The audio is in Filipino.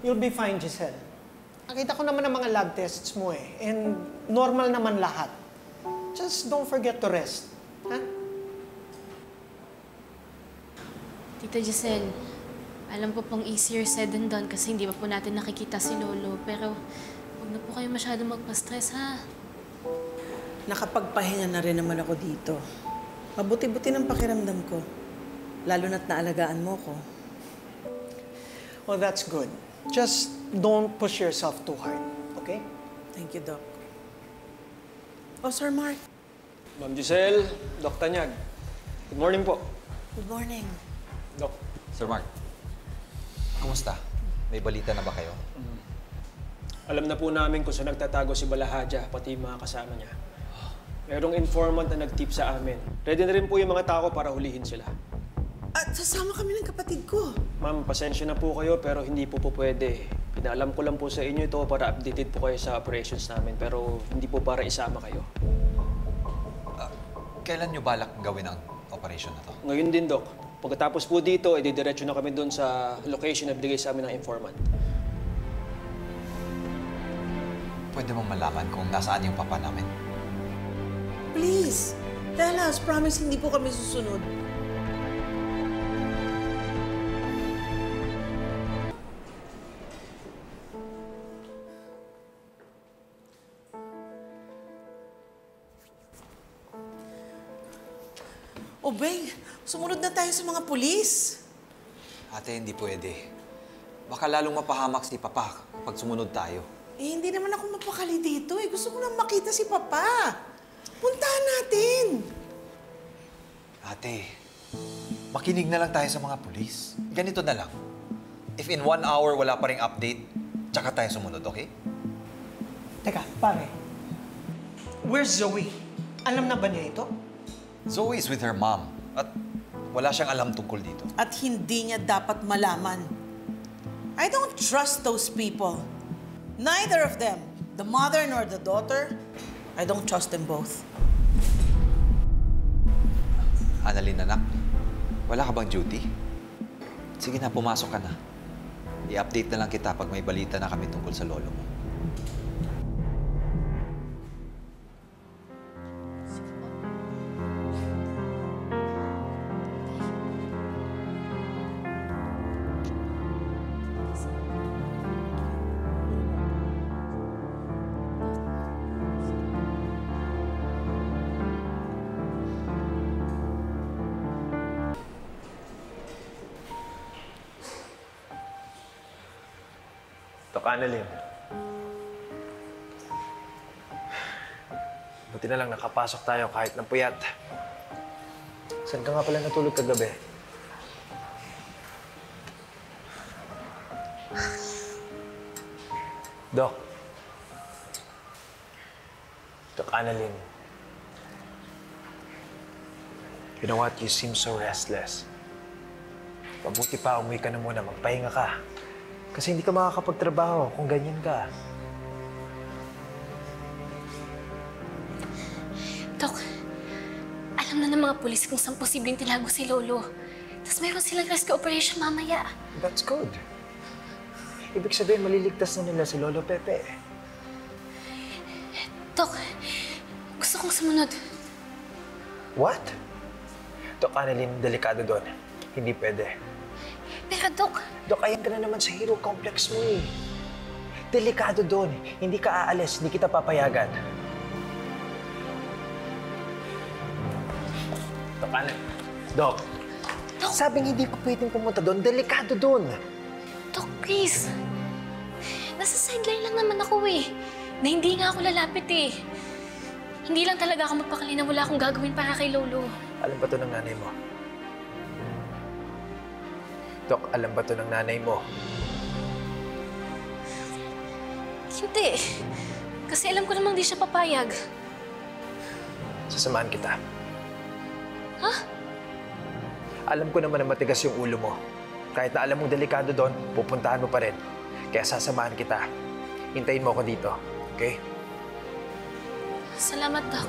You'll be fine, Giselle. Nakita ko naman ang mga lab tests mo eh. And normal naman lahat. Just don't forget to rest. Ha? Tita Giselle, alam ko pong easier said than done kasi hindi pa po natin nakikita si Lolo. Pero huwag na po kayo masyado magpa-stress, ha? Nakapagpahinga na rin naman ako dito. Mabuti-buti ng pakiramdam ko. Lalo na't naalagaan mo ko. Well, that's good. Just don't push yourself too hard, okay? Thank you, Doc. Oh, Sir Mark. Ma'am Giselle, Doc Tanyag. Good morning po. Good morning. Doc. Sir Mark, kumusta? May balita na ba kayo? Alam na po namin kung saan nagtatago si Balahadja, pati yung mga kasama niya. Merong informant na nag-tip sa amin. Ready na rin po yung mga tao para hulihin sila. At sasama kami ng kapatid ko. Ma'am, pasensya na po kayo pero hindi po pwede. Pinaalam ko lang po sa inyo ito para updated po kayo sa operations namin pero hindi po para isama kayo. Kailan nyo balak gawin ang operation na to? Ngayon din, Doc. Pagkatapos po dito, didiretso na kami doon sa location na binigay sa amin ng informant. Pwede mong malaman kung nasaan yung papa namin? Please, tell us. Promise hindi po kami susunod. Obey, sumunod na tayo sa mga pulis. Ate, hindi pwede. Baka lalong mapahamak si papa pag sumunod tayo. Eh, hindi naman ako mapakali dito eh. Gusto ko lang makita si Papa. Puntahan natin. Ate, makinig na lang tayo sa mga pulis. Ganito na lang. If in 1 hour wala pa ring update, tsaka tayo sumunod, okay? Teka, pare. Where's Zoe? Alam na ba niya ito? Zoe is with her mom. At wala siyang alam tungkol dito. At hindi niya dapat malaman. I don't trust those people. Neither of them. The mother nor the daughter. I don't trust them both. Annalyn, anak, wala ka bang duty? Sige na, pumasok ka na. I-update na lang kita pag may balita na kami tungkol sa lolo mo. Doc Annalyn. Buti na lang nakapasok tayo kahit ng puyat. Saan ka nga pala natulog kagabi? Doc. Doc Annalyn. You know what? You seem so restless. Mabuti pa, umuwi ka na muna. Magpahinga ka. Kasi hindi ka makakapagtrabaho kung ganyan ka. Dok, alam na ng mga pulis kung saan posibleng tilago si Lolo. Tapos meron silang rescue operation mamaya. That's good. Ibig sabihin, maliligtas na nila si Lolo Pepe. Dok, gusto kong sumunod. What? Doc Annalyn, delikado doon. Hindi pwede. Pero, Dok... Dok, ayan ka na naman sa hero complex mo eh. Delikado doon. Hindi ka aalis, hindi kita papayagan. Doc, Annalyn. Doc. Dok. Sabing hindi pa pwedeng pumunta doon. Delikado doon. Dok, please. Nasa sideline lang naman ako eh. Na hindi nga ako lalapit eh. Hindi lang talaga ako magpakali na wala akong gagawin para kay Lolo. Alam ba to ng nanay mo? Dok, alam ba to ng nanay mo? Hindi. Kasi alam ko namang di siya papayag. Sasamahan kita. Ha? Alam ko naman na matigas yung ulo mo. Kahit na alam mong delikado doon, pupuntahan mo pa rin. Kaya sasamahan kita. Hintayin mo ako dito, okay? Salamat, Doc.